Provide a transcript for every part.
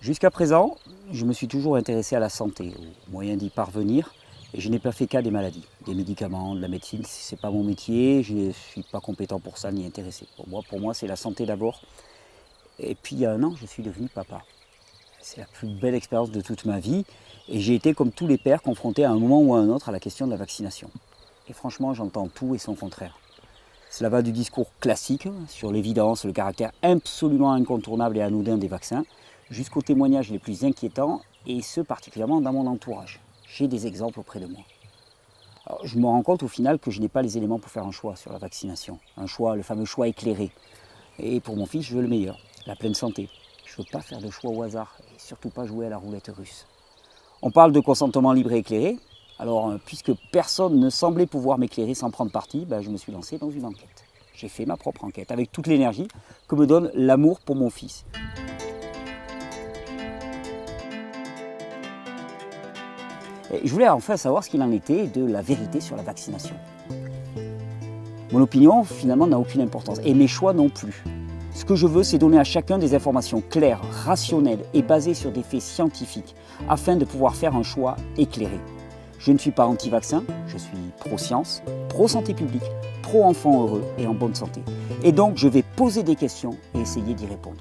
Jusqu'à présent, je me suis toujours intéressé à la santé, aux moyens d'y parvenir, et je n'ai pas fait cas des maladies, des médicaments, de la médecine. Ce n'est pas mon métier, je ne suis pas compétent pour ça ni intéressé. Pour moi, c'est la santé d'abord. Et puis il y a un an, je suis devenu papa. C'est la plus belle expérience de toute ma vie, et j'ai été, comme tous les pères, confronté à un moment ou à un autre à la question de la vaccination. Et franchement, j'entends tout et son contraire. Cela va du discours classique sur l'évidence, le caractère absolument incontournable et anodin des vaccins, jusqu'aux témoignages les plus inquiétants, et ce particulièrement dans mon entourage. J'ai des exemples auprès de moi. Alors, je me rends compte au final que je n'ai pas les éléments pour faire un choix sur la vaccination. Un choix, le fameux choix éclairé. Et pour mon fils, je veux le meilleur, la pleine santé. Je ne veux pas faire de choix au hasard, et surtout pas jouer à la roulette russe. On parle de consentement libre et éclairé. Alors, puisque personne ne semblait pouvoir m'éclairer sans prendre parti, je me suis lancé dans une enquête. J'ai fait ma propre enquête, avec toute l'énergie que me donne l'amour pour mon fils. Et je voulais enfin savoir ce qu'il en était de la vérité sur la vaccination. Mon opinion, finalement, n'a aucune importance, et mes choix non plus. Ce que je veux, c'est donner à chacun des informations claires, rationnelles et basées sur des faits scientifiques, afin de pouvoir faire un choix éclairé. Je ne suis pas anti-vaccin, je suis pro-science, pro-santé publique, pro-enfant heureux et en bonne santé. Et donc, je vais poser des questions et essayer d'y répondre.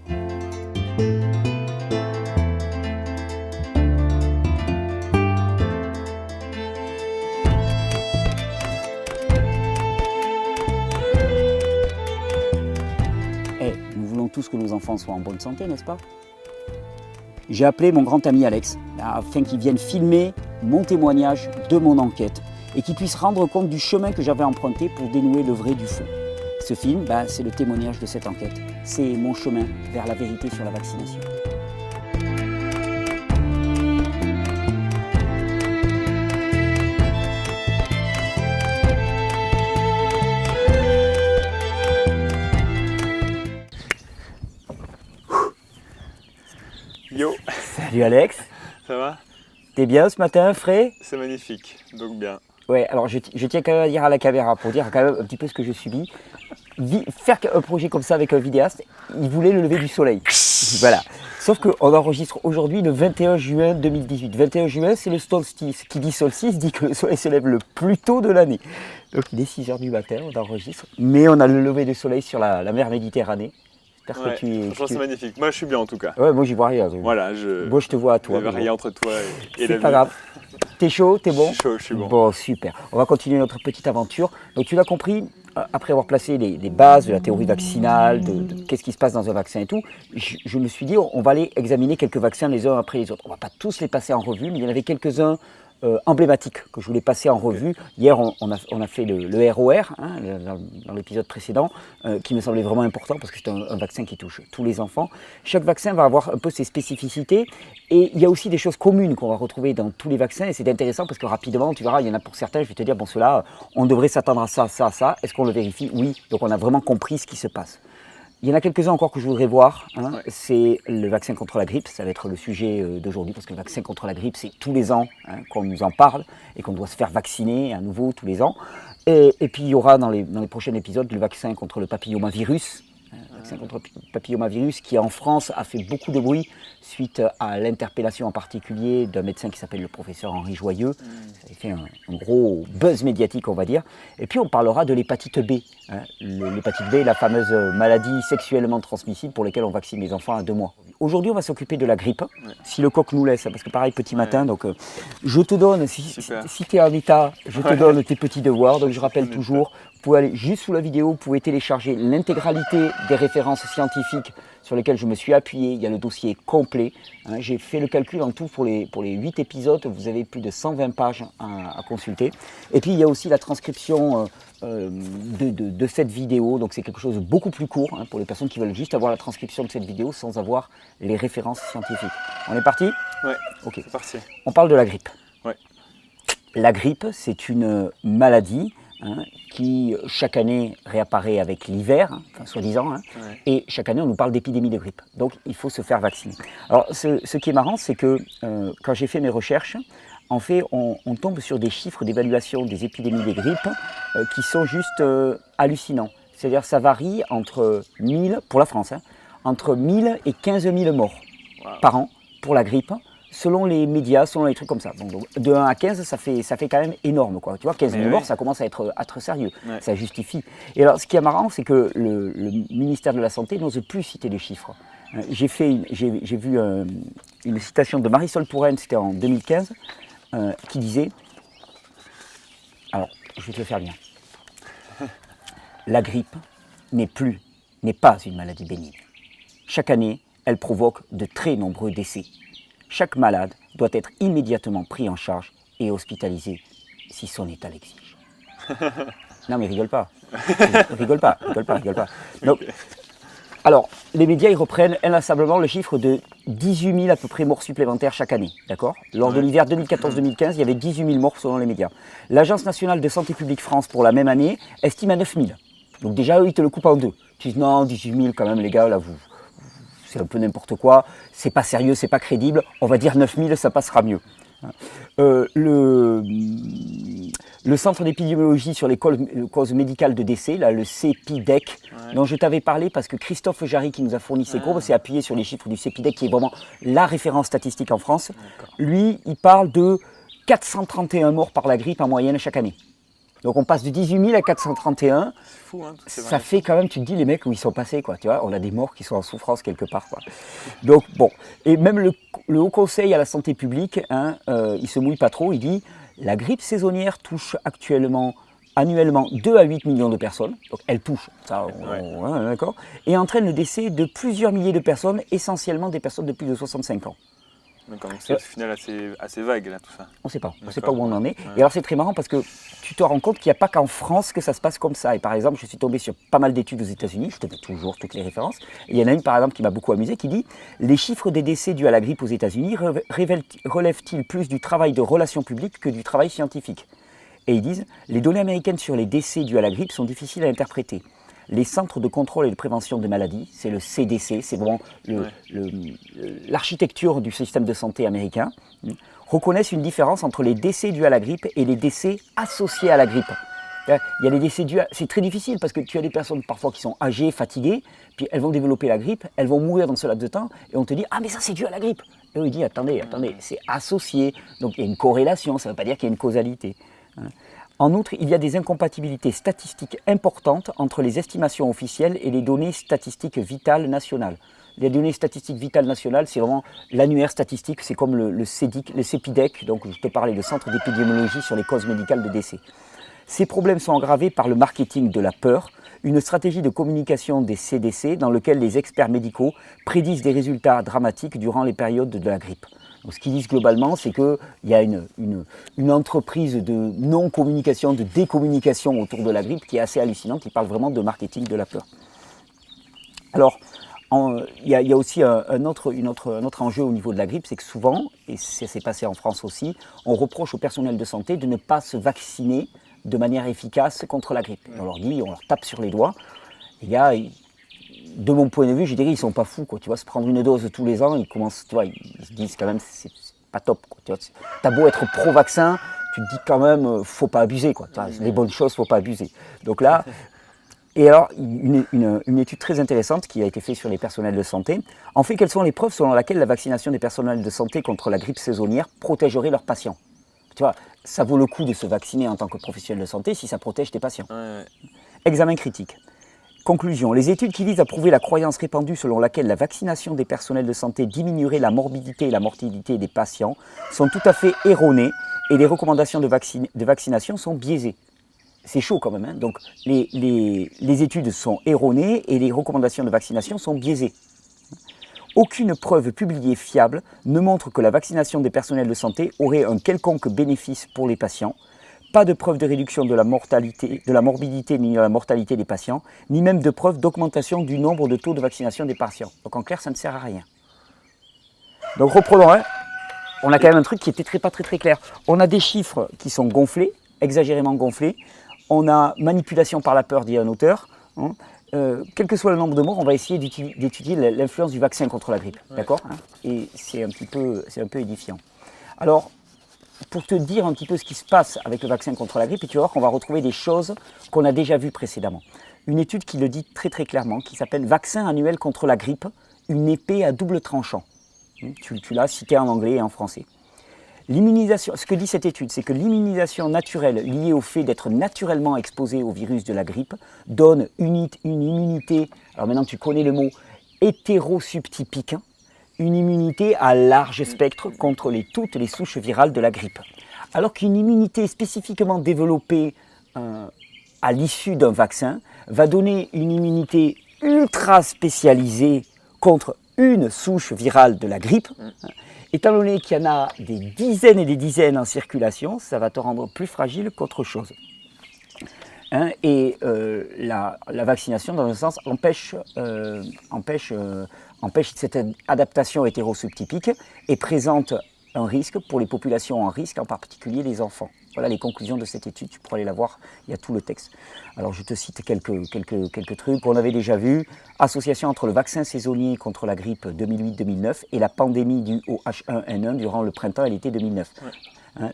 Nous voulons tous que nos enfants soient en bonne santé, n'est-ce pas? J'ai appelé mon grand ami Alex, afin qu'il vienne filmer mon témoignage de mon enquête et qu'il puisse rendre compte du chemin que j'avais emprunté pour dénouer le vrai du faux. Ce film, c'est le témoignage de cette enquête. C'est mon chemin vers la vérité sur la vaccination. Yo, Salut Alex, ça va? t'es bien ce matin, frais? C'est magnifique, donc bien. Ouais, alors je tiens quand même à dire à la caméra, pour dire quand même un petit peu ce que je subis. Faire un projet comme ça avec un vidéaste, il voulait le lever du soleil. Voilà. Sauf qu'on enregistre aujourd'hui le 21 juin 2018. 21 juin, c'est le solstice. Qui dit solstice dit que le soleil se lève le plus tôt de l'année. Donc il est 6 h du matin, on enregistre. Mais on a le lever du soleil sur la mer Méditerranée. Franchement, c'est magnifique. Moi, je suis bien en tout cas. Ouais, moi j'y vois rien. Voilà, Moi je te vois à toi. Il n'y avait rien entre toi et la C'est vie. pas grave. T'es chaud, t'es bon? Je suis chaud, je suis bon. Bon, super. On va continuer notre petite aventure. Donc tu l'as compris, après avoir placé les bases de la théorie vaccinale, de qu'est-ce qui se passe dans un vaccin et tout, je me suis dit, on va aller examiner quelques vaccins les uns après les autres. On ne va pas tous les passer en revue, mais il y en avait quelques-uns emblématiques que je voulais passer en revue. Hier, on a fait le ROR, dans l'épisode précédent, qui me semblait vraiment important parce que c'est un vaccin qui touche tous les enfants. Chaque vaccin va avoir un peu ses spécificités et il y a aussi des choses communes qu'on va retrouver dans tous les vaccins et c'est intéressant parce que rapidement, tu verras, il y en a pour certains, je vais te dire, bon, ceux-là, on devrait s'attendre à ça, ça, ça. Est-ce qu'on le vérifie? Oui. Donc on a vraiment compris ce qui se passe. Il y en a quelques-uns encore que je voudrais voir, Ouais. C'est le vaccin contre la grippe, ça va être le sujet d'aujourd'hui parce que le vaccin contre la grippe c'est tous les ans qu'on nous en parle et qu'on doit se faire vacciner à nouveau tous les ans. Et puis il y aura dans les prochains épisodes le vaccin contre le papillomavirus, vaccin contre le papillomavirus qui en France a fait beaucoup de bruit suite à l'interpellation en particulier d'un médecin qui s'appelle le professeur Henri Joyeux. Ça a fait un gros buzz médiatique on va dire. Et puis on parlera de l'hépatite B. L'hépatite B, la fameuse maladie sexuellement transmissible pour laquelle on vaccine les enfants à 2 mois. Aujourd'hui on va s'occuper de la grippe, si le coq nous laisse, parce que pareil petit matin, donc je te donne, si tu es en état, je te donne tes petits devoirs, donc je rappelle toujours, vous pouvez aller juste sous la vidéo, vous pouvez télécharger l'intégralité des références scientifiques sur lesquelles je me suis appuyé, il y a le dossier complet. J'ai fait le calcul en tout pour les 8 épisodes, vous avez plus de 120 pages à consulter. Et puis il y a aussi la transcription de cette vidéo, donc c'est quelque chose de beaucoup plus court pour les personnes qui veulent juste avoir la transcription de cette vidéo sans avoir les références scientifiques. On est parti? Ouais, ok. c'est parti. On parle de la grippe. Ouais. La grippe, c'est une maladie qui chaque année réapparaît avec l'hiver, soi-disant, et chaque année on nous parle d'épidémie de grippe. Donc il faut se faire vacciner. Alors ce qui est marrant, c'est que quand j'ai fait mes recherches, en fait on tombe sur des chiffres d'évaluation des épidémies de grippe qui sont juste hallucinants. C'est-à-dire ça varie entre 1000, pour la France, entre 1000 et 15 000 morts par an pour la grippe, selon les médias, selon les trucs comme ça. Donc, de 1 à 15, ça fait quand même énorme, quoi. Tu vois, 15 000 morts, ça commence à être sérieux. Ouais. Ça justifie. Et alors, ce qui est marrant, c'est que le ministère de la Santé n'ose plus citer les chiffres. J'ai vu une citation de Marisol Touraine, c'était en 2015, qui disait, alors, je vais te le faire bien. La grippe n'est pas une maladie bénigne. Chaque année, elle provoque de très nombreux décès. Chaque malade doit être immédiatement pris en charge et hospitalisé si son état l'exige. Non mais rigole pas. Rigole pas. Donc, alors, les médias ils reprennent inlassablement le chiffre de 18 000 à peu près morts supplémentaires chaque année. D'accord ? Lors de l'hiver 2014-2015, il y avait 18 000 morts selon les médias. L'Agence nationale de santé publique France pour la même année estime à 9 000. Donc déjà, eux, ils te le coupent en deux. Tu dis non, 18 000 quand même les gars, là c'est un peu n'importe quoi, c'est pas sérieux, c'est pas crédible, on va dire 9 000, ça passera mieux. Le centre d'épidémiologie sur les causes médicales de décès, là, le CEPIDEC, dont je t'avais parlé parce que Christophe Jarry qui nous a fourni ces courbes, s'est appuyé sur les chiffres du CEPIDEC qui est vraiment la référence statistique en France. Lui, il parle de 431 morts par la grippe en moyenne chaque année. Donc on passe de 18 000 à 431, fou, hein, ça fait quand même, tu te dis les mecs où ils sont passés, quoi, tu vois, on a des morts qui sont en souffrance quelque part, quoi. Donc bon, et même le Haut Conseil à la santé publique, hein, il se mouille pas trop, il dit la grippe saisonnière touche annuellement 2 à 8 millions de personnes, donc elle touche, ça, d'accord, et entraîne le décès de plusieurs milliers de personnes, essentiellement des personnes de plus de 65 ans. D'accord, donc c'est au final assez vague là tout ça. On ne sait pas où on en est. Ouais. Et alors c'est très marrant parce que tu te rends compte qu'il n'y a pas qu'en France que ça se passe comme ça. Et par exemple, je suis tombé sur pas mal d'études aux États-Unis, je te mets toujours toutes les références. Et il y en a une par exemple qui m'a beaucoup amusé qui dit les chiffres des décès dus à la grippe aux États-Unis relèvent-ils plus du travail de relations publiques que du travail scientifique? Et ils disent les données américaines sur les décès dus à la grippe sont difficiles à interpréter. Les centres de contrôle et de prévention des maladies, c'est le CDC, c'est vraiment l'architecture du système de santé américain, reconnaissent une différence entre les décès dus à la grippe et les décès associés à la grippe. Il y a les décès dus c'est très difficile parce que tu as des personnes parfois qui sont âgées, fatiguées, puis elles vont développer la grippe, elles vont mourir dans ce laps de temps, et on te dit « Ah mais ça c'est dû à la grippe !» Et on dit « Attendez, c'est associé, donc il y a une corrélation, ça ne veut pas dire qu'il y a une causalité. » En outre, il y a des incompatibilités statistiques importantes entre les estimations officielles et les données statistiques vitales nationales. Les données statistiques vitales nationales, c'est vraiment l'annuaire statistique, c'est comme le CEPIDEC, donc je te parlais de Centre d'épidémiologie sur les causes médicales de décès. Ces problèmes sont aggravés par le marketing de la peur, une stratégie de communication des CDC dans laquelle les experts médicaux prédisent des résultats dramatiques durant les périodes de la grippe. Donc, ce qu'ils disent globalement, c'est qu'il y a une entreprise de non-communication, de décommunication autour de la grippe qui est assez hallucinante, qui parle vraiment de marketing de la peur. Alors, il y a aussi un autre enjeu au niveau de la grippe, c'est que souvent, et ça s'est passé en France aussi, on reproche au personnel de santé de ne pas se vacciner de manière efficace contre la grippe. On leur dit, on leur tape sur les doigts. Les gars, de mon point de vue, je dirais, ils sont pas fous, quoi. Tu vois, se prendre une dose tous les ans, ils commencent, tu vois, ils se disent quand même, c'est pas top, quoi. Tu vois, t'as beau être pro-vaccin, tu te dis quand même, faut pas abuser, quoi. Les bonnes choses, faut pas abuser. Donc là, et alors, une étude très intéressante qui a été faite sur les personnels de santé. En fait, quelles sont les preuves selon lesquelles la vaccination des personnels de santé contre la grippe saisonnière protégerait leurs patients? Tu vois, ça vaut le coup de se vacciner en tant que professionnel de santé si ça protège tes patients. Examen critique. Conclusion, les études qui visent à prouver la croyance répandue selon laquelle la vaccination des personnels de santé diminuerait la morbidité et la mortalité des patients sont tout à fait erronées et les recommandations de vaccination sont biaisées. C'est chaud quand même, hein. Donc les études sont erronées et les recommandations de vaccination sont biaisées. Aucune preuve publiée fiable ne montre que la vaccination des personnels de santé aurait un quelconque bénéfice pour les patients. Pas de preuve de réduction de la morbidité ni de la mortalité des patients, ni même de preuve d'augmentation du nombre de taux de vaccination des patients. Donc en clair, ça ne sert à rien. Donc reprenons, hein. On a quand même un truc qui était pas très clair. On a des chiffres qui sont gonflés, exagérément gonflés. On a manipulation par la peur, dit un auteur. Hein. Quel que soit le nombre de morts, on va essayer d'étudier l'influence du vaccin contre la grippe. D'accord, hein. Et c'est un peu édifiant. Alors, pour te dire un petit peu ce qui se passe avec le vaccin contre la grippe, et tu vas voir qu'on va retrouver des choses qu'on a déjà vues précédemment. Une étude qui le dit très clairement, qui s'appelle « Vaccin annuel contre la grippe, une épée à double tranchant ». Tu l'as cité en anglais et en français. L'immunisation, ce que dit cette étude, c'est que l'immunisation naturelle liée au fait d'être naturellement exposé au virus de la grippe donne une immunité, alors maintenant tu connais le mot, hétérosubtypique, une immunité à large spectre contre toutes les souches virales de la grippe. Alors qu'une immunité spécifiquement développée à l'issue d'un vaccin va donner une immunité ultra spécialisée contre une souche virale de la grippe. Étant donné qu'il y en a des dizaines et des dizaines en circulation, ça va te rendre plus fragile qu'autre chose. La vaccination, dans un sens, empêche cette adaptation hétérosubtypique et présente un risque pour les populations en risque, en particulier les enfants. Voilà les conclusions de cette étude, tu pourras aller la voir, il y a tout le texte. Alors je te cite quelques trucs qu'on avait déjà vus. Association entre le vaccin saisonnier contre la grippe 2008-2009 et la pandémie due au H1N1 durant le printemps et l'été 2009. Ouais.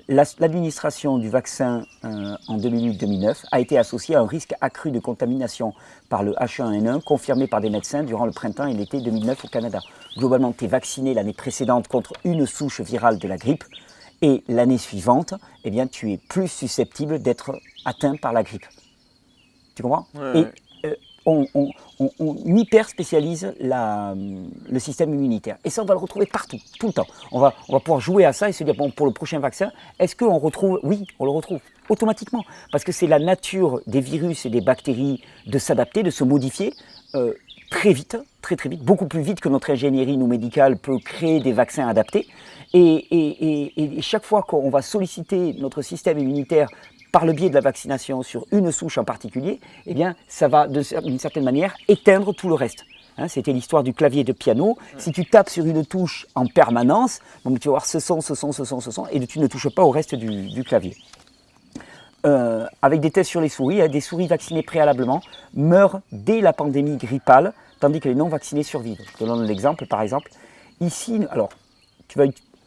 L'administration du vaccin en 2008-2009 a été associée à un risque accru de contamination par le H1N1 confirmé par des médecins durant le printemps et l'été 2009 au Canada. Globalement, tu es vacciné l'année précédente contre une souche virale de la grippe et l'année suivante, eh bien, tu es plus susceptible d'être atteint par la grippe. Tu comprends? Ouais. On hyper spécialise le système immunitaire. Et ça, on va le retrouver partout, tout le temps. On va pouvoir jouer à ça et se dire, bon, pour le prochain vaccin, est-ce qu'on retrouve? Oui, on le retrouve automatiquement. Parce que c'est la nature des virus et des bactéries de s'adapter, de se modifier très vite, très vite, beaucoup plus vite que notre ingénierie nous médicale peut créer des vaccins adaptés. Et chaque fois qu'on va solliciter notre système immunitaire par le biais de la vaccination sur une souche en particulier, eh bien, ça va d'une certaine manière éteindre tout le reste. C'était l'histoire du clavier de piano. Si tu tapes sur une touche en permanence, donc tu vas voir ce son, et tu ne touches pas au reste du clavier. Avec des tests sur les souris, des souris vaccinées préalablement meurent dès la pandémie grippale, tandis que les non vaccinés survivent. Je te donne l'exemple, par exemple. Ici, alors,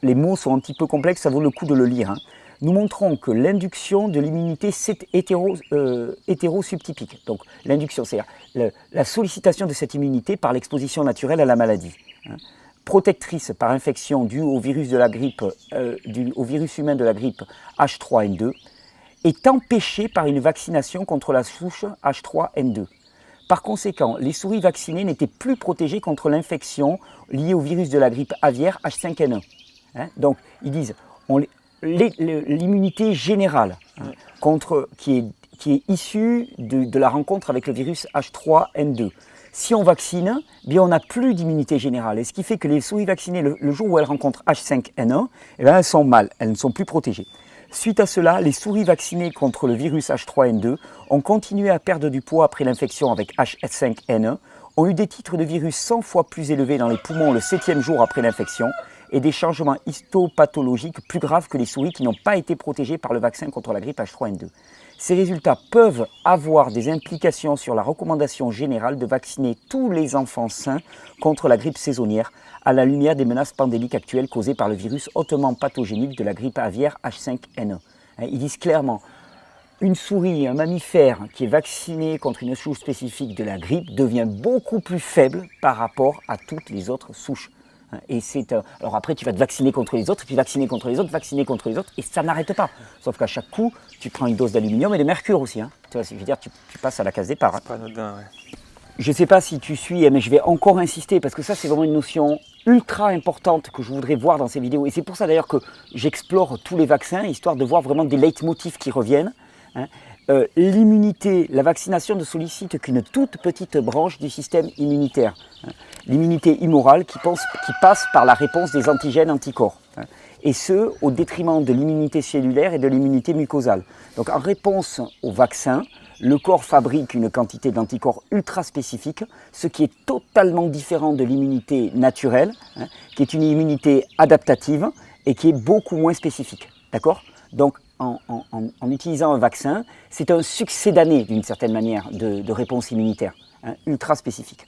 les mots sont un petit peu complexes, ça vaut le coup de le lire. Nous montrons que l'induction de l'immunité hétérosubtypique, donc l'induction, c'est-à-dire la sollicitation de cette immunité par l'exposition naturelle à la maladie, protectrice par infection due au virus de la grippe, au virus humain de la grippe H3N2, est empêchée par une vaccination contre la souche H3N2. Par conséquent, les souris vaccinées n'étaient plus protégées contre l'infection liée au virus de la grippe aviaire H5N1. Donc, ils disent, l'immunité générale qui est issue de la rencontre avec le virus H3N2. Si on vaccine, bien on n'a plus d'immunité générale. Et ce qui fait que les souris vaccinées, le jour où elles rencontrent H5N1, eh bien, elles sont mal, elles ne sont plus protégées. Suite à cela, les souris vaccinées contre le virus H3N2 ont continué à perdre du poids après l'infection avec H5N1, ont eu des titres de virus 100 fois plus élevés dans les poumons le 7e jour après l'infection et des changements histopathologiques plus graves que les souris qui n'ont pas été protégées par le vaccin contre la grippe H3N2. Ces résultats peuvent avoir des implications sur la recommandation générale de vacciner tous les enfants sains contre la grippe saisonnière à la lumière des menaces pandémiques actuelles causées par le virus hautement pathogénique de la grippe aviaire H5N1. Ils disent clairement, une souris, un mammifère qui est vacciné contre une souche spécifique de la grippe devient beaucoup plus faible par rapport à toutes les autres souches. Et alors après, tu vas te vacciner contre les autres, puis vacciner contre les autres, vacciner contre les autres, et ça n'arrête pas. Sauf qu'à chaque coup, tu prends une dose d'aluminium et de mercure aussi. Tu vois, je veux dire, tu passes à la case départ. C'est pas anodin, ouais. Je ne sais pas si tu suis, mais je vais encore insister, parce que ça, c'est vraiment une notion ultra importante que je voudrais voir dans ces vidéos. Et c'est pour ça d'ailleurs que j'explore tous les vaccins, histoire de voir vraiment des leitmotifs qui reviennent. L'immunité, la vaccination ne sollicite qu'une toute petite branche du système immunitaire. L'immunité immorale qui passe par la réponse des antigènes anticorps. Et ce, au détriment de l'immunité cellulaire et de l'immunité mucosale. Donc en réponse au vaccin, le corps fabrique une quantité d'anticorps ultra spécifique, ce qui est totalement différent de l'immunité naturelle, qui est une immunité adaptative et qui est beaucoup moins spécifique. D'accord ? Donc en utilisant un vaccin, c'est un succédané d'une certaine manière de réponse immunitaire, ultra spécifique.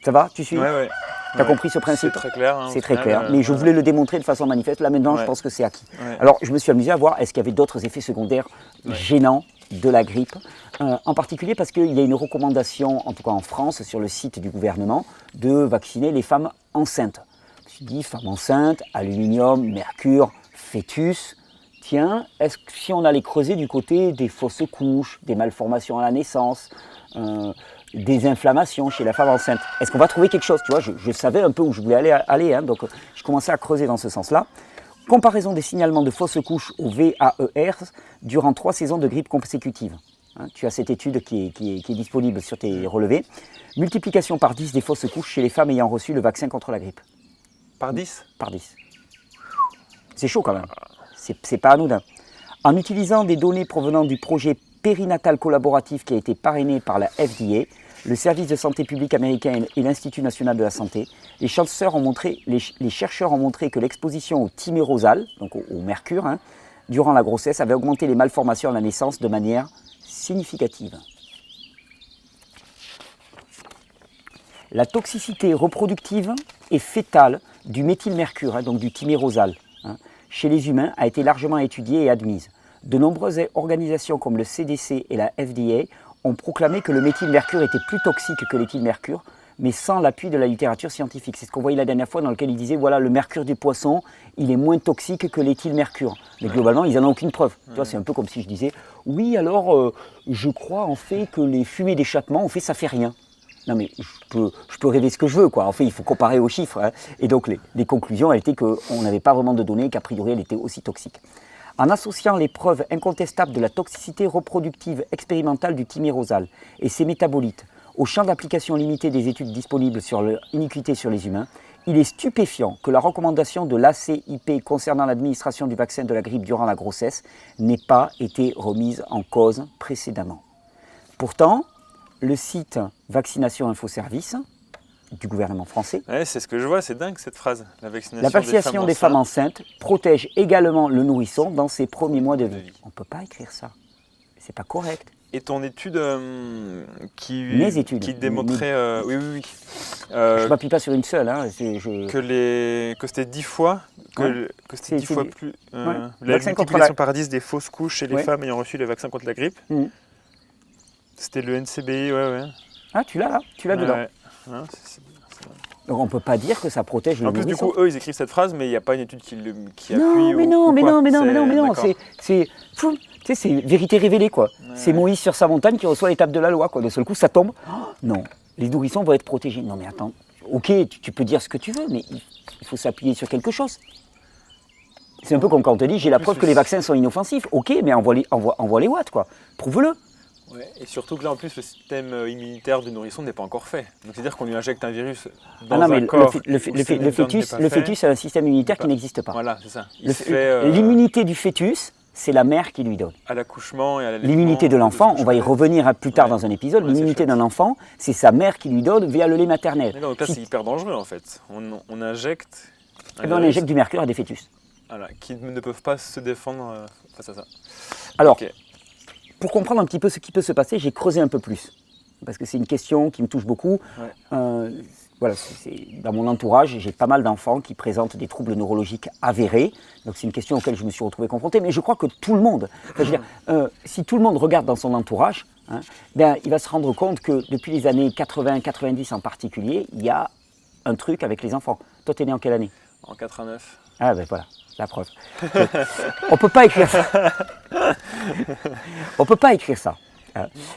Ça va? Tu suis? Ouais. Tu as compris ce principe? C'est très clair. C'est très clair, mais je voulais le démontrer de façon manifeste. Là maintenant, je pense que c'est acquis. Ouais. Alors, je me suis amusé à voir, est-ce qu'il y avait d'autres effets secondaires gênants de la grippe, en particulier parce qu'il y a une recommandation, en tout cas en France, sur le site du gouvernement, de vacciner les femmes enceintes. Je me suis qui dit femme enceinte, aluminium, mercure, fœtus. Tiens, est-ce que si on allait creuser du côté des fausses couches, des malformations à la naissance, des inflammations chez la femme enceinte, est-ce qu'on va trouver quelque chose? Tu vois, je savais un peu où je voulais aller hein, donc je commençais à creuser dans ce sens-là. Comparaison des signalements de fausses couches au VAER durant 3 saisons de grippe consécutives. Hein, tu as cette étude qui est disponible sur tes relevés. Multiplication par 10 des fausses couches chez les femmes ayant reçu le vaccin contre la grippe. Par 10? Par 10. C'est chaud quand même. C'est pas anodin. En utilisant des données provenant du projet périnatal collaboratif qui a été parrainé par la FDA, le service de santé publique américain et l'Institut national de la santé, les chercheurs ont montré que l'exposition au thymérosal, donc au mercure, hein, durant la grossesse avait augmenté les malformations à la naissance de manière significative. La toxicité reproductive et fœtale du méthylmercure, hein, donc du thymérosal, hein, chez les humains a été largement étudiée et admise. De nombreuses organisations comme le CDC et la FDA ont proclamé que le méthylmercure était plus toxique que l'éthylmercure, mais sans l'appui de la littérature scientifique. C'est ce qu'on voyait la dernière fois dans lequel ils disaient voilà, le mercure des poissons, il est moins toxique que l'éthylmercure. Mais globalement, ils n'en ont aucune preuve. Tu vois, c'est un peu comme si je disais oui, alors je crois en fait que les fumées d'échappement, en fait, ça fait rien. Non mais je peux rêver ce que je veux, quoi. En fait, il faut comparer aux chiffres. Hein. Et donc les conclusions étaient qu'on n'avait pas vraiment de données, qu'a priori elle était aussi toxique. En associant les preuves incontestables de la toxicité reproductive expérimentale du thymérosal et ses métabolites au champ d'application limité des études disponibles sur leur iniquité sur les humains, il est stupéfiant que la recommandation de l'ACIP concernant l'administration du vaccin de la grippe durant la grossesse n'ait pas été remise en cause précédemment. Pourtant, le site Vaccination Info Service du gouvernement français. Ouais, c'est ce que je vois, c'est dingue cette phrase. La vaccination des femmes enceintes protège également le nourrisson dans ses premiers mois de vie. On ne peut pas écrire ça. C'est pas correct. Et ton étude qui démontrait... oui. Je ne m'appuie pas sur une seule. Hein, que c'était 10 fois, que c'était 10 fois plus... la multiplication par 10 des fausses couches chez les femmes ayant reçu le vaccin contre la grippe. C'était le NCBI, ouais. Ah, tu l'as là, tu l'as dedans. Ouais. Non, c'est bien. Donc on ne peut pas dire que ça protège le nourrisson. En plus, du coup, eux, ils écrivent cette phrase, mais il n'y a pas une étude qui appuie. Mais non. C'est vérité révélée, quoi. Ouais. C'est Moïse sur sa montagne qui reçoit l'étape de la loi, quoi. De seul coup, ça tombe. Oh, non, les nourrissons vont être protégés. Non, mais attends. Ok, tu peux dire ce que tu veux, mais il faut s'appuyer sur quelque chose. C'est un peu comme quand on te dit j'ai la preuve que les vaccins sont inoffensifs. Ok, mais envoie les watts, quoi. Prouve-le. Ouais, et surtout que là, en plus, le système immunitaire du nourrisson n'est pas encore fait. Donc, c'est-à-dire qu'on lui injecte un virus dans un corps. Le fœtus a un système immunitaire qui n'existe pas. Voilà, c'est ça. L'immunité du fœtus, c'est la mère qui lui donne. À l'accouchement et à l'allaitement. L'immunité de l'enfant, on va y revenir plus tard dans un épisode, l'immunité d'un enfant, c'est sa mère qui lui donne via le lait maternel. Donc là, c'est hyper dangereux, en fait. On injecte... on injecte du mercure à des fœtus. Voilà, qui ne peuvent pas se défendre face à ça. Alors... Pour comprendre un petit peu ce qui peut se passer, j'ai creusé un peu plus. Parce que c'est une question qui me touche beaucoup. Ouais. Voilà, dans mon entourage, j'ai pas mal d'enfants qui présentent des troubles neurologiques avérés. Donc c'est une question auquel je me suis retrouvé confronté. Mais je crois que tout le monde, si tout le monde regarde dans son entourage, hein, il va se rendre compte que depuis les années 80-90 en particulier, il y a un truc avec les enfants. Toi, t'es né en quelle année? En 89. Ah ben voilà, la preuve. On ne peut pas écrire ça. On ne peut pas écrire ça.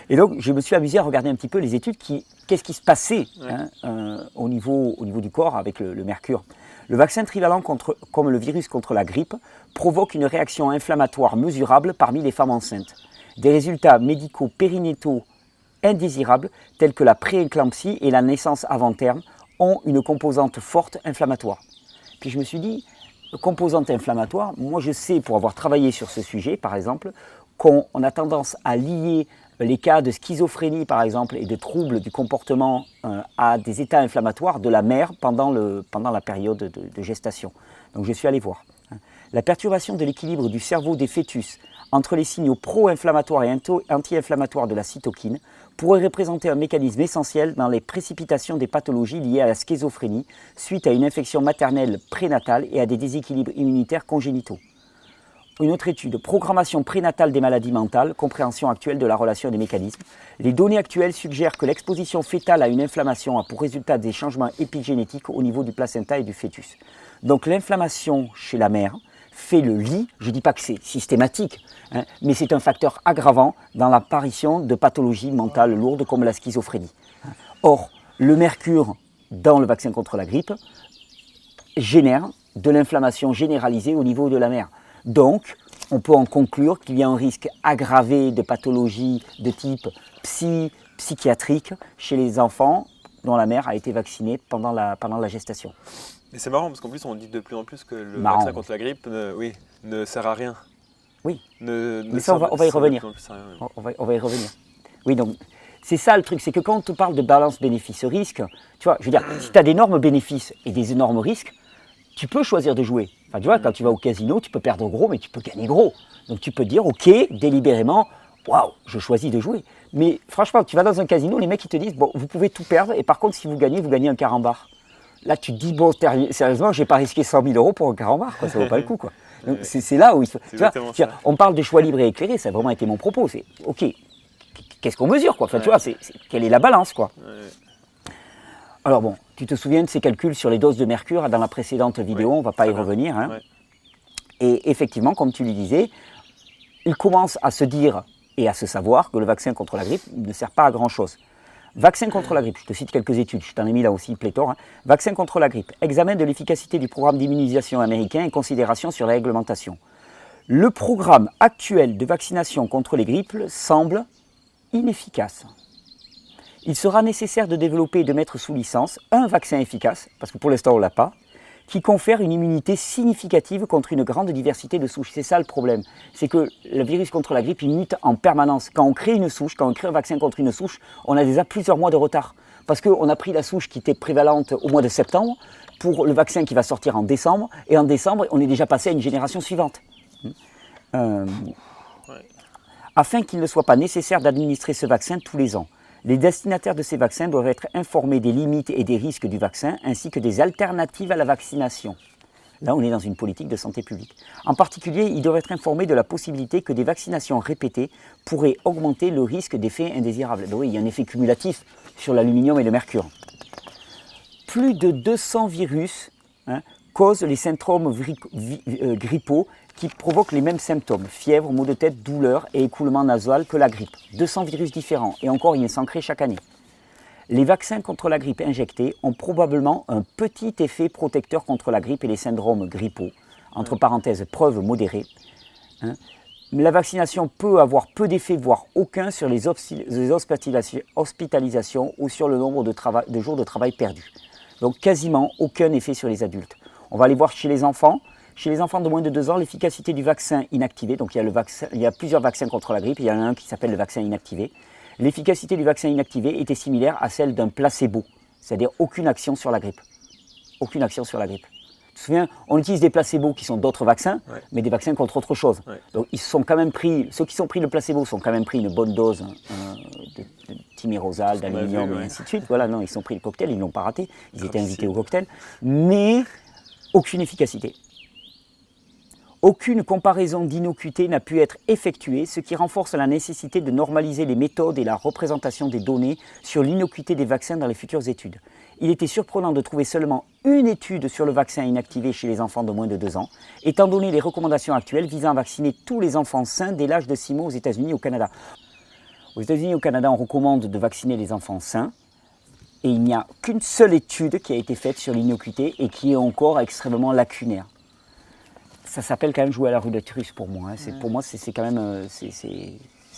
Et donc, je me suis amusé à regarder un petit peu les études, qu'est-ce qui se passait au niveau du corps avec le mercure. Le vaccin trivalent comme le virus contre la grippe provoque une réaction inflammatoire mesurable parmi les femmes enceintes. Des résultats médicaux périnétaux indésirables, tels que la prééclampsie et la naissance avant terme, ont une composante forte inflammatoire. Puis je me suis dit, composante inflammatoire, moi je sais, pour avoir travaillé sur ce sujet, par exemple, qu'on a tendance à lier les cas de schizophrénie, par exemple, et de troubles du comportement à des états inflammatoires de la mère pendant la période de gestation. Donc je suis allé voir. La perturbation de l'équilibre du cerveau des fœtus entre les signaux pro-inflammatoires et anti-inflammatoires de la cytokine pourrait représenter un mécanisme essentiel dans les précipitations des pathologies liées à la schizophrénie suite à une infection maternelle prénatale et à des déséquilibres immunitaires congénitaux. Une autre étude, programmation prénatale des maladies mentales, compréhension actuelle de la relation et des mécanismes. Les données actuelles suggèrent que l'exposition fœtale à une inflammation a pour résultat des changements épigénétiques au niveau du placenta et du fœtus. Donc l'inflammation chez la mère fait le lit, je ne dis pas que c'est systématique, mais c'est un facteur aggravant dans l'apparition de pathologies mentales lourdes comme la schizophrénie. Or, le mercure dans le vaccin contre la grippe génère de l'inflammation généralisée au niveau de la mère. Donc, on peut en conclure qu'il y a un risque aggravé de pathologies de type psychiatrique chez les enfants dont la mère a été vaccinée pendant la gestation. Et c'est marrant parce qu'en plus on dit de plus en plus que le vaccin contre la grippe ne sert à rien. Oui, mais ça on va y revenir. On va y revenir. Oui, donc c'est ça le truc, c'est que quand on parle de balance bénéfice-risque, tu vois, je veux dire, si tu as d'énormes bénéfices et des énormes risques, tu peux choisir de jouer. Enfin, tu vois, quand tu vas au casino, tu peux perdre gros, mais tu peux gagner gros. Donc tu peux dire, ok, délibérément, waouh, je choisis de jouer. Mais franchement, tu vas dans un casino, les mecs ils te disent, bon, vous pouvez tout perdre, et par contre, si vous gagnez un carambar. Là, tu te dis, bon, sérieusement, je n'ai pas risqué 100 000 € pour un carambar, quoi, ça ne vaut pas le coup. Quoi. Donc, c'est là où il faut. Tu vois, on parle de choix libre et éclairé, ça a vraiment été mon propos. C'est, ok, qu'est-ce qu'on mesure, quoi. Enfin, tu vois, quelle est la balance, quoi. Alors bon, tu te souviens de ces calculs sur les doses de mercure dans la précédente vidéo, on ne va pas y revenir. Hein. Et effectivement, comme tu le disais, il commence à se dire et à se savoir que le vaccin contre la grippe ne sert pas à grand-chose. Vaccin contre la grippe, je te cite quelques études, je t'en ai mis là aussi pléthore. Hein. Vaccin contre la grippe, examen de l'efficacité du programme d'immunisation américain et considération sur la réglementation. Le programme actuel de vaccination contre les grippes semble inefficace. Il sera nécessaire de développer et de mettre sous licence un vaccin efficace, parce que pour l'instant on ne l'a pas, qui confère une immunité significative contre une grande diversité de souches. C'est ça le problème, c'est que le virus contre la grippe, il mute en permanence. Quand on crée une souche, quand on crée un vaccin contre une souche, on a déjà plusieurs mois de retard. Parce qu'on a pris la souche qui était prévalente au mois de septembre pour le vaccin qui va sortir en décembre, et en décembre, on est déjà passé à une génération suivante. Afin qu'il ne soit pas nécessaire d'administrer ce vaccin tous les ans, les destinataires de ces vaccins doivent être informés des limites et des risques du vaccin, ainsi que des alternatives à la vaccination. Là, on est dans une politique de santé publique. En particulier, ils doivent être informés de la possibilité que des vaccinations répétées pourraient augmenter le risque d'effets indésirables. Donc oui, il y a un effet cumulatif sur l'aluminium et le mercure. Plus de 200 virus causent les syndromes grippaux qui provoquent les mêmes symptômes, fièvre, maux de tête, douleur et écoulement nasal que la grippe. 200 virus différents, et encore ils s'en créent chaque année. Les vaccins contre la grippe injectés ont probablement un petit effet protecteur contre la grippe et les syndromes grippaux, entre parenthèses, preuve modérée. Mais la vaccination peut avoir peu d'effet, voire aucun, sur les hospitalisations ou sur le nombre de jours de travail perdus. Donc quasiment aucun effet sur les adultes. On va aller voir chez les enfants. Chez les enfants de moins de 2 ans, l'efficacité du vaccin inactivé, donc il y a plusieurs vaccins contre la grippe, il y en a un qui s'appelle le vaccin inactivé. L'efficacité du vaccin inactivé était similaire à celle d'un placebo, c'est-à-dire aucune action sur la grippe. Aucune action sur la grippe. Tu te souviens, on utilise des placebos qui sont d'autres vaccins, mais des vaccins contre autre chose. Donc ils sont quand même pris, ceux qui sont pris le placebo sont quand même pris une bonne dose de thymérosal, d'aluminium et ainsi de suite. Voilà, non, ils sont pris le cocktail, ils ne l'ont pas raté, ils étaient invités au cocktail, mais aucune efficacité. Aucune comparaison d'innocuité n'a pu être effectuée, ce qui renforce la nécessité de normaliser les méthodes et la représentation des données sur l'innocuité des vaccins dans les futures études. Il était surprenant de trouver seulement une étude sur le vaccin inactivé chez les enfants de moins de 2 ans, étant donné les recommandations actuelles visant à vacciner tous les enfants sains dès l'âge de 6 mois aux États-Unis et au Canada. Aux États-Unis et au Canada, on recommande de vacciner les enfants sains, et il n'y a qu'une seule étude qui a été faite sur l'innocuité et qui est encore extrêmement lacunaire. Ça s'appelle quand même jouer à la roulette russe pour moi. Hein. Pour moi, c'est quand même. C'est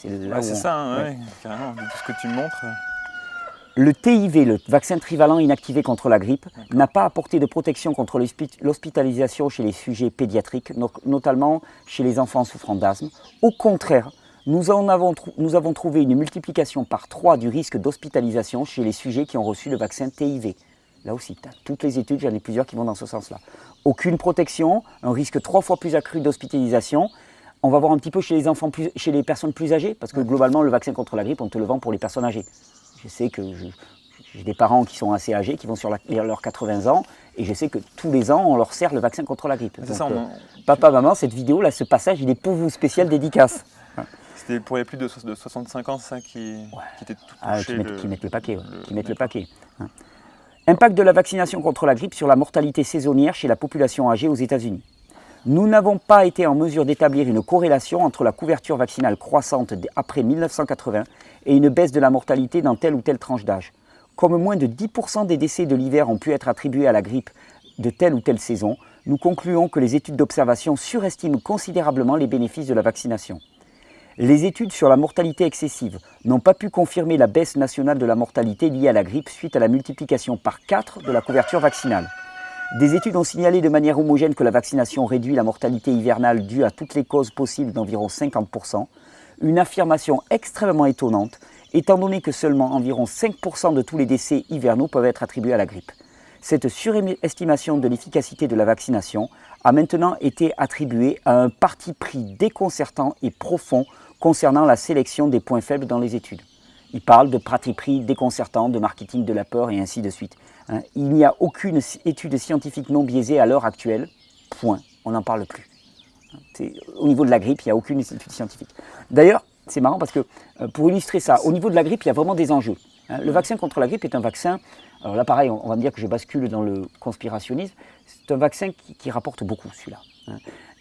là où c'est ça, hein, carrément, de tout ce que tu me montres. Le TIV, le vaccin trivalent inactivé contre la grippe, n'a pas apporté de protection contre l'hospitalisation chez les sujets pédiatriques, notamment chez les enfants souffrant d'asthme. Au contraire, nous avons trouvé une multiplication par 3 du risque d'hospitalisation chez les sujets qui ont reçu le vaccin TIV. Là aussi, tu as toutes les études, j'en ai plusieurs qui vont dans ce sens-là. Aucune protection, un risque 3 fois plus accru d'hospitalisation. On va voir un petit peu chez les enfants, chez les personnes plus âgées, parce que globalement, le vaccin contre la grippe, on te le vend pour les personnes âgées. Je sais que J'ai des parents qui sont assez âgés, qui vont sur leurs 80 ans, et je sais que tous les ans, on leur sert le vaccin contre la grippe. Donc, papa, maman, cette vidéo, là, ce passage, il est pour vous, spécial dédicace. C'était pour les plus de 65 ans, ça, qui étaient tout touchés. Qui mettent le paquet, Impact de la vaccination contre la grippe sur la mortalité saisonnière chez la population âgée aux États-Unis. Nous n'avons pas été en mesure d'établir une corrélation entre la couverture vaccinale croissante après 1980 et une baisse de la mortalité dans telle ou telle tranche d'âge. Comme moins de 10% des décès de l'hiver ont pu être attribués à la grippe de telle ou telle saison, nous concluons que les études d'observation surestiment considérablement les bénéfices de la vaccination. Les études sur la mortalité excessive n'ont pas pu confirmer la baisse nationale de la mortalité liée à la grippe suite à la multiplication par 4 de la couverture vaccinale. Des études ont signalé de manière homogène que la vaccination réduit la mortalité hivernale due à toutes les causes possibles d'environ 50%, une affirmation extrêmement étonnante, étant donné que seulement environ 5% de tous les décès hivernaux peuvent être attribués à la grippe. Cette surestimation de l'efficacité de la vaccination a maintenant été attribuée à un parti pris déconcertant et profond concernant la sélection des points faibles dans les études. Il parle de parti pris déconcertant, de marketing de la peur et ainsi de suite. Il n'y a aucune étude scientifique non biaisée à l'heure actuelle, point, on n'en parle plus. Au niveau de la grippe, il n'y a aucune étude scientifique. D'ailleurs, c'est marrant parce que pour illustrer ça, au niveau de la grippe, il y a vraiment des enjeux. Le vaccin contre la grippe est un vaccin, alors là pareil, on va me dire que je bascule dans le conspirationnisme, c'est un vaccin qui rapporte beaucoup celui-là.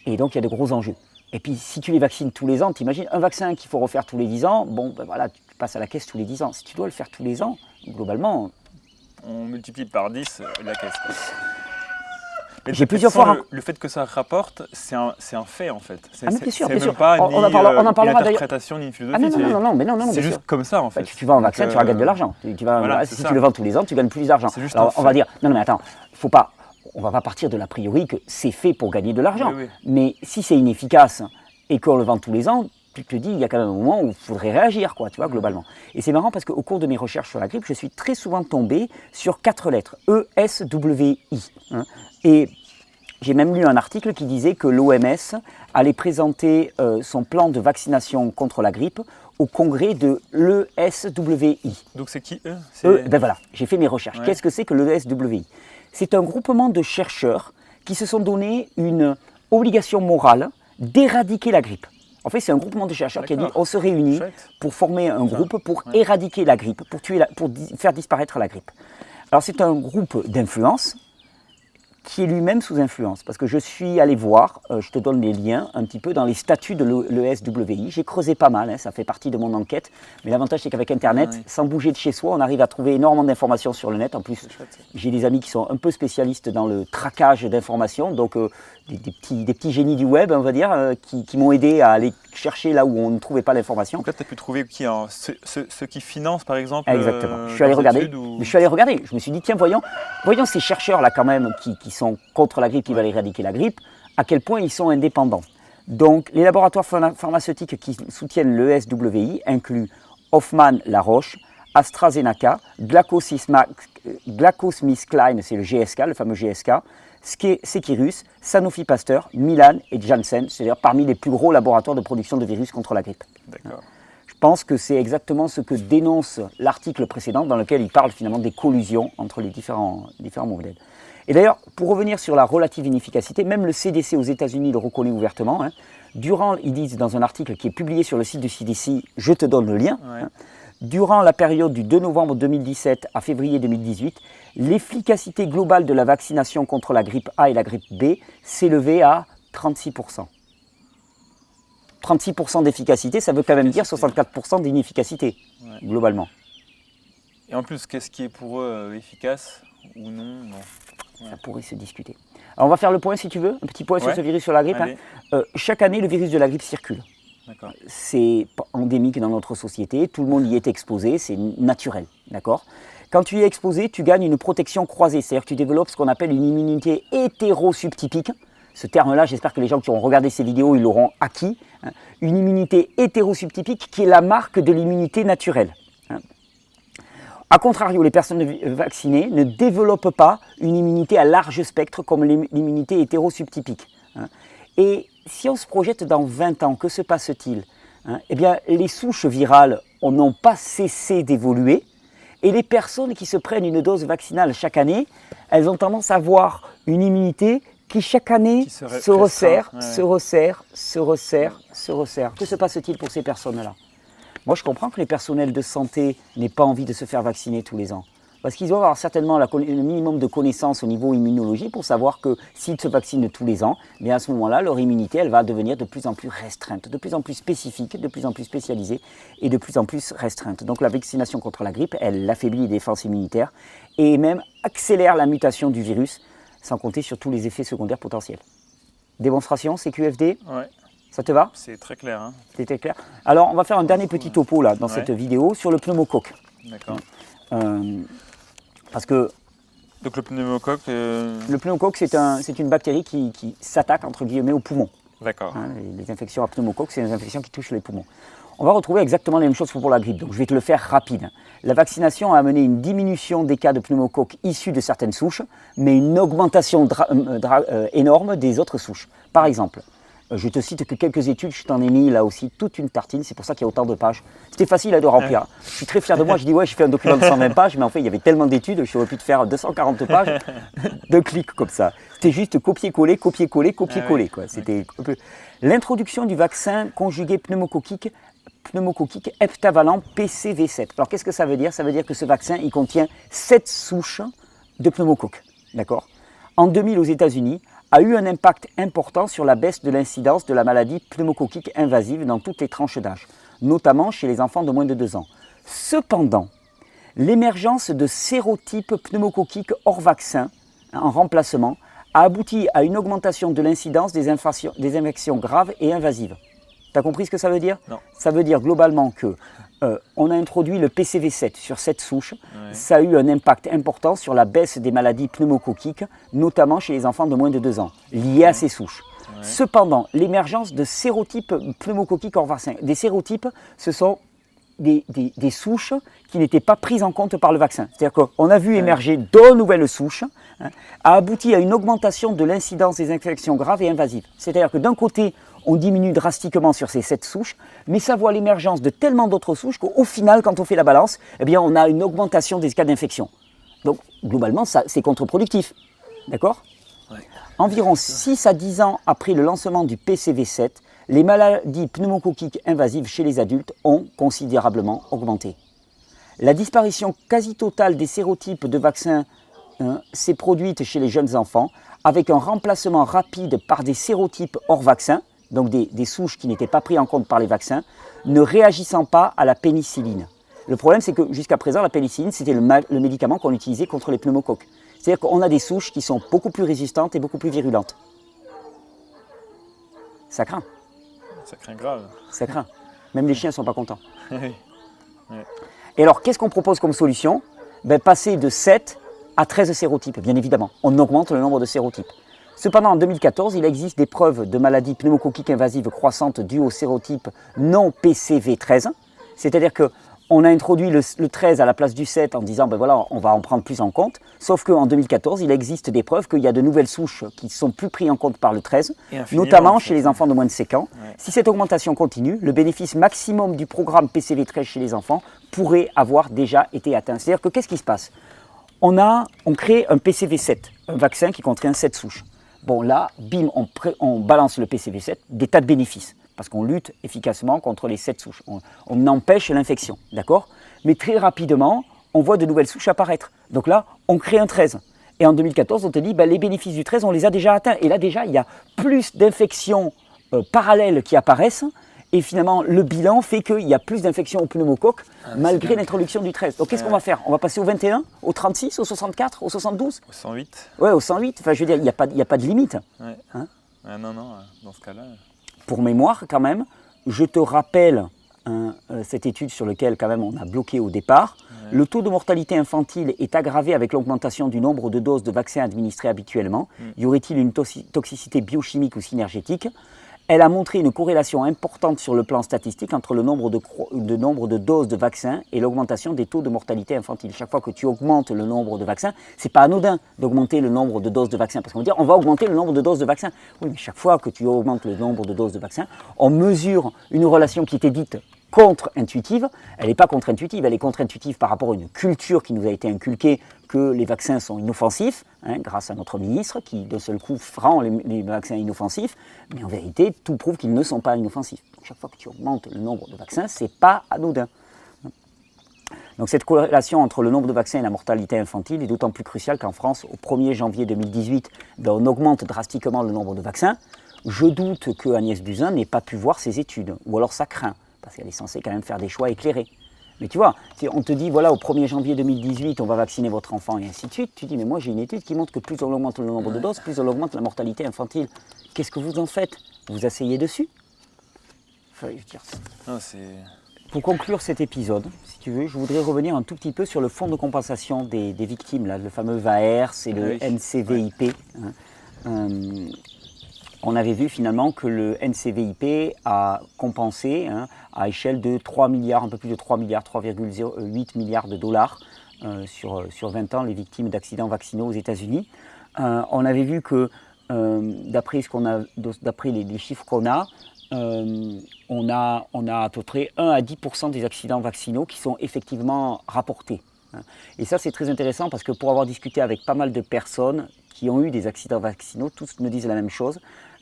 Et donc il y a de gros enjeux. Et puis si tu les vaccines tous les ans, t'imagines un vaccin qu'il faut refaire tous les 10 ans, bon ben voilà, tu passes à la caisse tous les 10 ans. Si tu dois le faire tous les ans, globalement... On multiplie par 10 la caisse. J'ai plusieurs fois... Le fait que ça rapporte, c'est un fait en fait. Ah mais bien sûr, c'est même pas on en parlera une interprétation ni une philosophie. C'est juste comme ça en fait. Tu vas en vaccin, tu vas gagner de l'argent. Si tu le vends tous les ans, tu gagnes plus d'argent. Alors on va dire, non mais attends, on va pas partir de l'a priori que c'est fait pour gagner de l'argent. Oui. Mais si c'est inefficace et qu'on le vend tous les ans, tu te dis, il y a quand même un moment où il faudrait réagir, quoi, tu vois, globalement. Et c'est marrant parce qu'au cours de mes recherches sur la grippe, je suis très souvent tombé sur 4 lettres, ESWI. Et j'ai même lu un article qui disait que l'OMS allait présenter son plan de vaccination contre la grippe au congrès de l'ESWI. Donc c'est qui eux Ben voilà, j'ai fait mes recherches. Ouais. Qu'est-ce que c'est que l'ESWI? C'est un groupement de chercheurs qui se sont donné une obligation morale d'éradiquer la grippe. En fait, c'est un groupement de chercheurs qui a dit on se réunit pour former un groupe pour éradiquer la grippe, pour faire disparaître la grippe. Alors c'est un groupe d'influence qui est lui-même sous influence, parce que je suis allé voir, je te donne les liens un petit peu dans les statuts de l'ESWI. J'ai creusé pas mal, ça fait partie de mon enquête, mais l'avantage c'est qu'avec Internet, sans bouger de chez soi, on arrive à trouver énormément d'informations sur le net. En plus, j'ai des amis qui sont un peu spécialistes dans le traquage d'informations, donc des petits génies du web, on va dire, qui m'ont aidé à aller chercher là où on ne trouvait pas l'information. Donc là, tu as pu trouver qui ceux qui financent, par exemple. Exactement. Je suis allé regarder. Je me suis dit, tiens, voyons ces chercheurs-là quand même qui sont contre la grippe, qui veulent éradiquer la grippe, à quel point ils sont indépendants. Donc, les laboratoires pharmaceutiques qui soutiennent l'ESWI incluent Hoffmann La Roche, AstraZeneca, GlaxoSmithKline, c'est le GSK, le fameux GSK, Seqirus, Sanofi Pasteur, Milan et Janssen, c'est-à-dire parmi les plus gros laboratoires de production de virus contre la grippe. D'accord. Je pense que c'est exactement ce que dénonce l'article précédent dans lequel il parle finalement des collusions entre les différents modèles. Et d'ailleurs, pour revenir sur la relative inefficacité, même le CDC aux États-Unis le reconnaît ouvertement. Ils disent dans un article qui est publié sur le site du CDC, je te donne le lien, durant la période du 2 novembre 2017 à février 2018, l'efficacité globale de la vaccination contre la grippe A et la grippe B s'élevait à 36%. 36% d'efficacité, ça veut quand même dire 64% d'inefficacité, globalement. Et en plus, qu'est-ce qui est pour eux efficace ou non? Ça pourrait se discuter. Alors on va faire le point si tu veux, un petit point sur ce virus sur la grippe. Chaque année, le virus de la grippe circule. C'est endémique dans notre société, tout le monde y est exposé, c'est naturel, d'accord? Quand tu y es exposé, tu gagnes une protection croisée, c'est-à-dire que tu développes ce qu'on appelle une immunité hétérosubtypique. Ce terme-là, j'espère que les gens qui ont regardé ces vidéos, ils l'auront acquis. Une immunité hétérosubtypique qui est la marque de l'immunité naturelle. A contrario, les personnes vaccinées ne développent pas une immunité à large spectre comme l'immunité hétérosubtypique. Et si on se projette dans 20 ans, que se passe-t-il? Eh bien, les souches virales n'ont pas cessé d'évoluer Et les personnes qui se prennent une dose vaccinale chaque année, elles ont tendance à avoir une immunité qui chaque année se resserre. Que se passe-t-il pour ces personnes-là? Moi, je comprends que les personnels de santé n'aient pas envie de se faire vacciner tous les ans. Parce qu'ils doivent avoir certainement le minimum de connaissances au niveau immunologie pour savoir que s'ils se vaccinent tous les ans, bien à ce moment-là, leur immunité, elle va devenir de plus en plus restreinte, de plus en plus spécifique, de plus en plus spécialisée et de plus en plus restreinte. Donc la vaccination contre la grippe, elle affaiblit les défenses immunitaires et même accélère la mutation du virus, sans compter sur tous les effets secondaires potentiels. Démonstration, CQFD? Ouais. Ça te va? C'est très clair. Hein. C'était clair. Alors, on va faire un dernier petit topo là, dans cette vidéo sur le pneumocoque. D'accord. Parce que donc le pneumocoque... Le pneumocoque, c'est une bactérie qui s'attaque, entre guillemets, aux poumons. D'accord. Hein, les infections à pneumocoque, c'est des infections qui touchent les poumons. On va retrouver exactement les mêmes choses que pour la grippe, donc je vais te le faire rapide. La vaccination a amené une diminution des cas de pneumocoque issus de certaines souches, mais une augmentation énorme des autres souches. Par exemple, je te cite que quelques études, je t'en ai mis là aussi toute une tartine, c'est pour ça qu'il y a autant de pages. C'était facile à de remplir. Je suis très fier de moi, je dis ouais, je fais un document de 120 pages, mais en fait il y avait tellement d'études, j'aurais pu te faire 240 pages de clics comme ça. C'était juste copier-coller, copier-coller, copier-coller. C'était l'introduction du vaccin conjugué pneumocoquique heptavalent PCV7. Alors qu'est-ce que ça veut dire? Ça veut dire que ce vaccin, il contient 7 souches de pneumocoque. D'accord? En 2000 aux États-Unis, a eu un impact important sur la baisse de l'incidence de la maladie pneumocoquique invasive dans toutes les tranches d'âge, notamment chez les enfants de moins de 2 ans. Cependant, l'émergence de sérotypes pneumocoquiques hors vaccin, en remplacement, a abouti à une augmentation de l'incidence des infections graves et invasives. Tu as compris ce que ça veut dire? Non. Ça veut dire globalement que on a introduit le PCV7 sur cette souche. Ouais. Ça a eu un impact important sur la baisse des maladies pneumocoquiques, notamment chez les enfants de moins de 2 ans, liées à ces souches. Ouais. Cependant, l'émergence de sérotypes pneumocoquiques hors vaccin, des sérotypes, ce sont des souches qui n'étaient pas prises en compte par le vaccin. C'est-à-dire qu'on a vu émerger de nouvelles souches, a abouti à une augmentation de l'incidence des infections graves et invasives. C'est-à-dire que d'un côté, on diminue drastiquement sur ces 7 souches, mais ça voit l'émergence de tellement d'autres souches qu'au final, quand on fait la balance, eh bien, on a une augmentation des cas d'infection. Donc, globalement, c'est contre-productif. D'accord? Ouais. Environ 6 à 10 ans après le lancement du PCV7, les maladies pneumocoquiques invasives chez les adultes ont considérablement augmenté. La disparition quasi totale des sérotypes de vaccins s'est produite chez les jeunes enfants, avec un remplacement rapide par des sérotypes hors vaccin, donc des souches qui n'étaient pas prises en compte par les vaccins, ne réagissant pas à la pénicilline. Le problème, c'est que jusqu'à présent, la pénicilline, c'était le médicament qu'on utilisait contre les pneumocoques. C'est-à-dire qu'on a des souches qui sont beaucoup plus résistantes et beaucoup plus virulentes. Ça craint. Ça craint grave. Ça craint. Même les chiens ne sont pas contents. Oui. Ouais. Et alors, qu'est-ce qu'on propose comme solution? Passer de 7 à 13 sérotypes, bien évidemment. On augmente le nombre de sérotypes. Cependant, en 2014, il existe des preuves de maladies pneumocoquiques invasives croissantes dues au sérotype non PCV13. C'est-à-dire qu'on a introduit le 13 à la place du 7 en disant, voilà, on va en prendre plus en compte. Sauf qu'en 2014, il existe des preuves qu'il y a de nouvelles souches qui sont plus prises en compte par le 13, notamment chez les enfants de moins de 5 ans. Ouais. Si cette augmentation continue, le bénéfice maximum du programme PCV13 chez les enfants pourrait avoir déjà été atteint. C'est-à-dire que qu'est-ce qui se passe? On crée un PCV7, un vaccin qui contient 7 souches. Bon là, bim, on balance le PCV7, des tas de bénéfices, parce qu'on lutte efficacement contre les 7 souches. On empêche l'infection, d'accord? Mais très rapidement, on voit de nouvelles souches apparaître. Donc là, on crée un 13. Et en 2014, on te dit, les bénéfices du 13, on les a déjà atteints. Et là déjà, il y a plus d'infections parallèles qui apparaissent. Et finalement, le bilan fait qu'il y a plus d'infections au pneumocoque malgré l'introduction du 13. Donc qu'est-ce qu'on va faire? On va passer au 21, au 36, au 64, au 72? Au 108. Ouais, au 108. Enfin, je veux dire, il n'y a pas de limite. Ouais. Hein? Non, dans ce cas-là. Pour mémoire, quand même, je te rappelle cette étude sur laquelle, quand même, on a bloqué au départ. Ouais. Le taux de mortalité infantile est aggravé avec l'augmentation du nombre de doses de vaccins administrés habituellement. Y aurait-il une toxicité biochimique ou synergétique? Elle a montré une corrélation importante sur le plan statistique entre le nombre de doses de vaccins et l'augmentation des taux de mortalité infantile. Chaque fois que tu augmentes le nombre de vaccins, ce n'est pas anodin d'augmenter le nombre de doses de vaccins. Parce qu'on va dire, on va augmenter le nombre de doses de vaccins. Oui, mais chaque fois que tu augmentes le nombre de doses de vaccins, on mesure une relation qui était dite contre-intuitive. Elle n'est pas contre-intuitive, elle est contre-intuitive par rapport à une culture qui nous a été inculquée que les vaccins sont inoffensifs, grâce à notre ministre qui d'un seul coup rend les vaccins inoffensifs, mais en vérité tout prouve qu'ils ne sont pas inoffensifs. Donc, chaque fois que tu augmentes le nombre de vaccins, ce n'est pas anodin. Donc cette corrélation entre le nombre de vaccins et la mortalité infantile est d'autant plus cruciale qu'en France, au 1er janvier 2018, on augmente drastiquement le nombre de vaccins. Je doute que Agnès Buzyn n'ait pas pu voir ces études, ou alors ça craint, parce qu'elle est censée quand même faire des choix éclairés. Mais tu vois, on te dit, voilà, au 1er janvier 2018, on va vacciner votre enfant, et ainsi de suite. Tu dis, mais moi j'ai une étude qui montre que plus on augmente le nombre de doses, plus on augmente la mortalité infantile. Qu'est-ce que vous en faites? Vous asseyez dessus? Enfin, je veux dire, pour conclure cet épisode, si tu veux, je voudrais revenir un tout petit peu sur le fonds de compensation des victimes, là, le fameux VAERS et le NCVIP. On avait vu finalement que le NCVIP a compensé à échelle de 3 milliards, un peu plus de 3 milliards, 3,8 milliards de dollars sur 20 ans les victimes d'accidents vaccinaux aux États-Unis. On avait vu que d'après les chiffres qu'on a, on a à peu près 1 à 10% des accidents vaccinaux qui sont effectivement rapportés. Et ça c'est très intéressant parce que pour avoir discuté avec pas mal de personnes qui ont eu des accidents vaccinaux, tous me disent la même chose.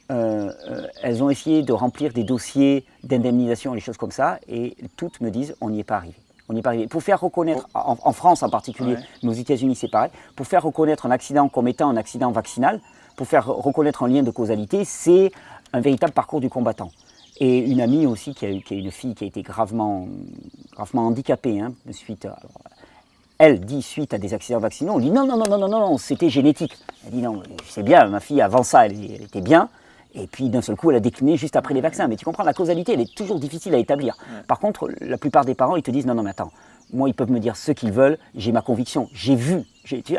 Elles ont essayé de remplir des dossiers d'indemnisation, les choses comme ça, et toutes me disent on n'y est pas arrivé. On n'y est pas arrivé. Pour faire reconnaître, en France en particulier, mais aux États-Unis c'est pareil, pour faire reconnaître un accident comme étant un accident vaccinal, pour faire reconnaître un lien de causalité, c'est un véritable parcours du combattant. Et une amie aussi qui a une fille qui a été gravement handicapée suite à... Elle dit suite à des accidents vaccinaux, on dit non, c'était génétique. Elle dit non, c'est bien, ma fille avant ça, elle était bien, et puis d'un seul coup elle a décliné juste après les vaccins. Mais tu comprends, la causalité, elle est toujours difficile à établir. Par contre, la plupart des parents, ils te disent non, mais attends, moi ils peuvent me dire ce qu'ils veulent, j'ai ma conviction, j'ai vu.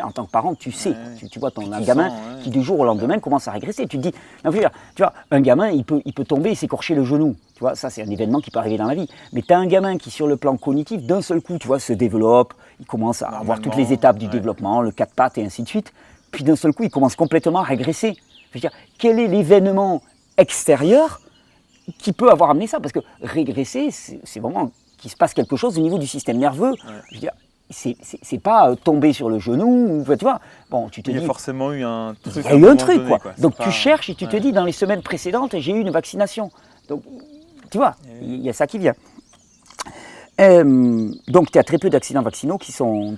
En tant que parent, tu sais, tu vois un gamin qui du jour au lendemain commence à régresser. Tu te dis, non, tu vois, un gamin, il peut tomber et s'écorcher le genou. Tu vois, ça c'est un événement qui peut arriver dans la vie. Mais tu as un gamin qui, sur le plan cognitif, d'un seul coup, tu vois, se développe, il commence à avoir toutes les étapes du développement, le 4 pattes et ainsi de suite. Puis d'un seul coup, il commence complètement à régresser. Je veux dire, quel est l'événement extérieur qui peut avoir amené ça? Parce que régresser, c'est vraiment qu'il se passe quelque chose au niveau du système nerveux. Je veux dire, c'est pas tomber sur le genou, tu vois. Bon, tu te dis. Il y a forcément eu un truc. Il y a eu un truc, quoi. Donc tu cherches et tu te dis, dans les semaines précédentes, j'ai eu une vaccination. Donc, tu vois, il y a ça qui vient. Donc, tu as très peu d'accidents vaccinaux qui sont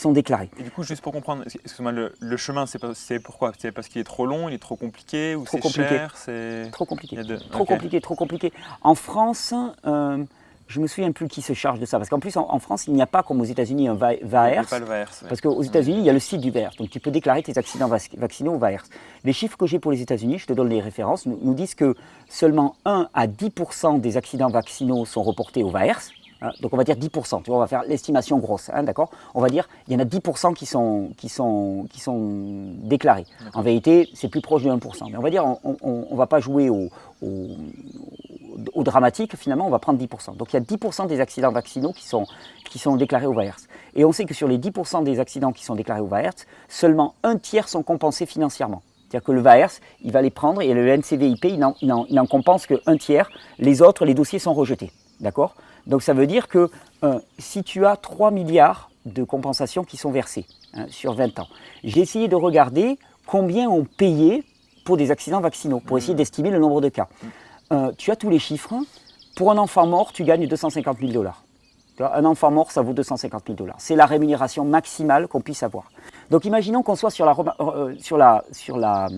déclarés. Et du coup, juste pour comprendre, excuse-moi, le chemin, c'est pourquoi? C'est parce qu'il est trop long, il est trop compliqué, ou c'est cher? Trop compliqué. Trop compliqué. En France, je ne me souviens plus qui se charge de ça. Parce qu'en plus, en France, il n'y a pas comme aux États-Unis un VAERS. Il n'y a pas le VAERS. Parce qu'aux États-Unis, il y a le site du VAERS. Donc, tu peux déclarer tes accidents vaccinaux au VAERS. Les chiffres que j'ai pour les États-Unis, je te donne les références, nous disent que seulement 1 à 10% des accidents vaccinaux sont reportés au VAERS. Donc, on va dire 10%. Tu vois, on va faire l'estimation grosse. D'accord ? On va dire il y en a 10% qui sont déclarés. En vérité, c'est plus proche de 1%. Mais on va dire on ne va pas jouer au dramatique, finalement, on va prendre 10%. Donc il y a 10% des accidents vaccinaux qui sont déclarés au VAERS. Et on sait que sur les 10% des accidents qui sont déclarés au VAERS, seulement un tiers sont compensés financièrement. C'est-à-dire que le VAERS, il va les prendre et le NCVIP, il n'en compense qu'un tiers. Les autres, les dossiers sont rejetés. D'accord ? Donc ça veut dire que si tu as 3 milliards de compensations qui sont versées sur 20 ans, j'ai essayé de regarder combien on payait pour des accidents vaccinaux, pour essayer d'estimer le nombre de cas. Tu as tous les chiffres. Pour un enfant mort, tu gagnes 250 000 $. Un enfant mort, ça vaut 250 000 $. C'est la rémunération maximale qu'on puisse avoir. Donc imaginons qu'on soit sur la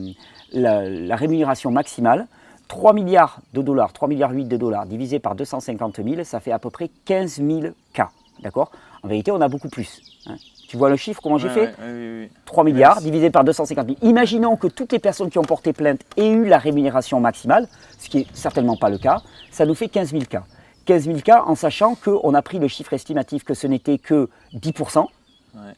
rémunération maximale. 3 milliards de dollars, 3,8 milliards de dollars divisé par 250 000, ça fait à peu près 15 000 cas. D'accord ? En vérité, on a beaucoup plus. Tu vois le chiffre, comment j'ai fait ? Oui. 3 milliards divisé par 250 000. Imaginons que toutes les personnes qui ont porté plainte aient eu la rémunération maximale, ce qui n'est certainement pas le cas, ça nous fait 15 000 cas. 15 000 cas en sachant qu'on a pris le chiffre estimatif que ce n'était que 10%.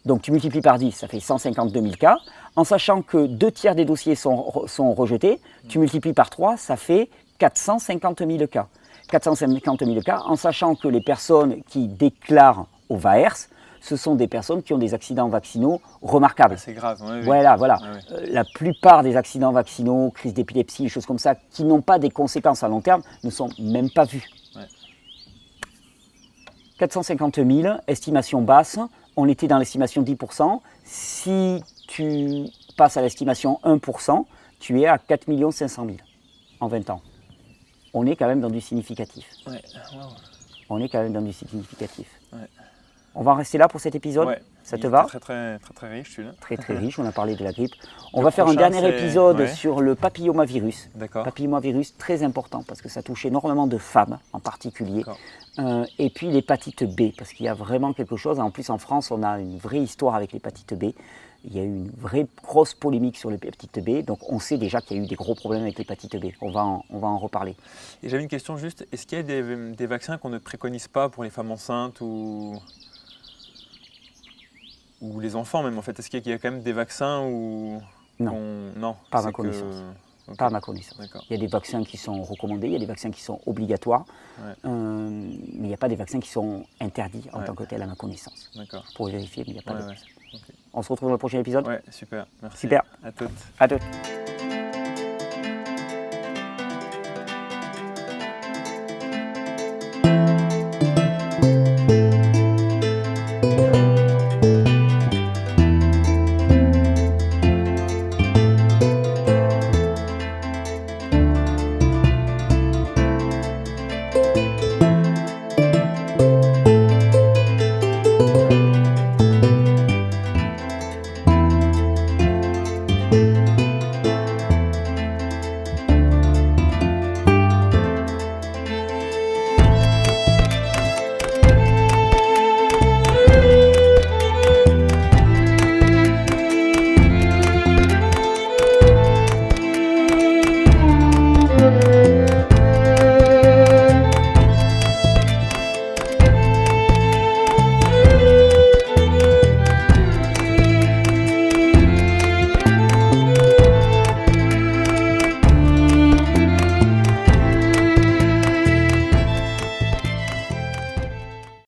Donc tu multiplies par 10, ça fait 152 000 cas. En sachant que 2 tiers des dossiers sont rejetés, tu multiplies par 3, ça fait 450 000 cas. 450 000 cas, en sachant que les personnes qui déclarent au VAERS, ce sont des personnes qui ont des accidents vaccinaux remarquables. C'est grave. Oui. Voilà. La plupart des accidents vaccinaux, crise d'épilepsie, choses comme ça, qui n'ont pas des conséquences à long terme, ne sont même pas vus. 450 000, estimation basse. On était dans l'estimation 10%. Si tu passes à l'estimation 1%, tu es à 4 500 000 en 20 ans. On est quand même dans du significatif. Ouais. Wow. On est quand même dans du significatif. Ouais. On va en rester là pour cet épisode. Ouais. Ça te va? Très riche celui-là. Très riche, on a parlé de la grippe. On va faire un dernier épisode sur le papillomavirus. D'accord. Papillomavirus, très important parce que ça touche énormément de femmes en particulier. Et puis l'hépatite B, parce qu'il y a vraiment quelque chose. En plus en France, on a une vraie histoire avec l'hépatite B. Il y a eu une vraie grosse polémique sur l'hépatite B, donc on sait déjà qu'il y a eu des gros problèmes avec l'hépatite B. On va en reparler. Et j'avais une question juste, est-ce qu'il y a des vaccins qu'on ne préconise pas pour les femmes enceintes ou les enfants même en fait? Est-ce qu'il y a quand même des vaccins où non, pas à ma connaissance. Okay. Pas à ma connaissance. Il y a des vaccins qui sont recommandés, il y a des vaccins qui sont obligatoires, mais il n'y a pas des vaccins qui sont interdits en tant que tels à ma connaissance. Pour vérifier, mais il n'y a pas de vaccin. Okay. On se retrouve dans le prochain épisode. Ouais, super. Merci. Super. À toutes. À toutes.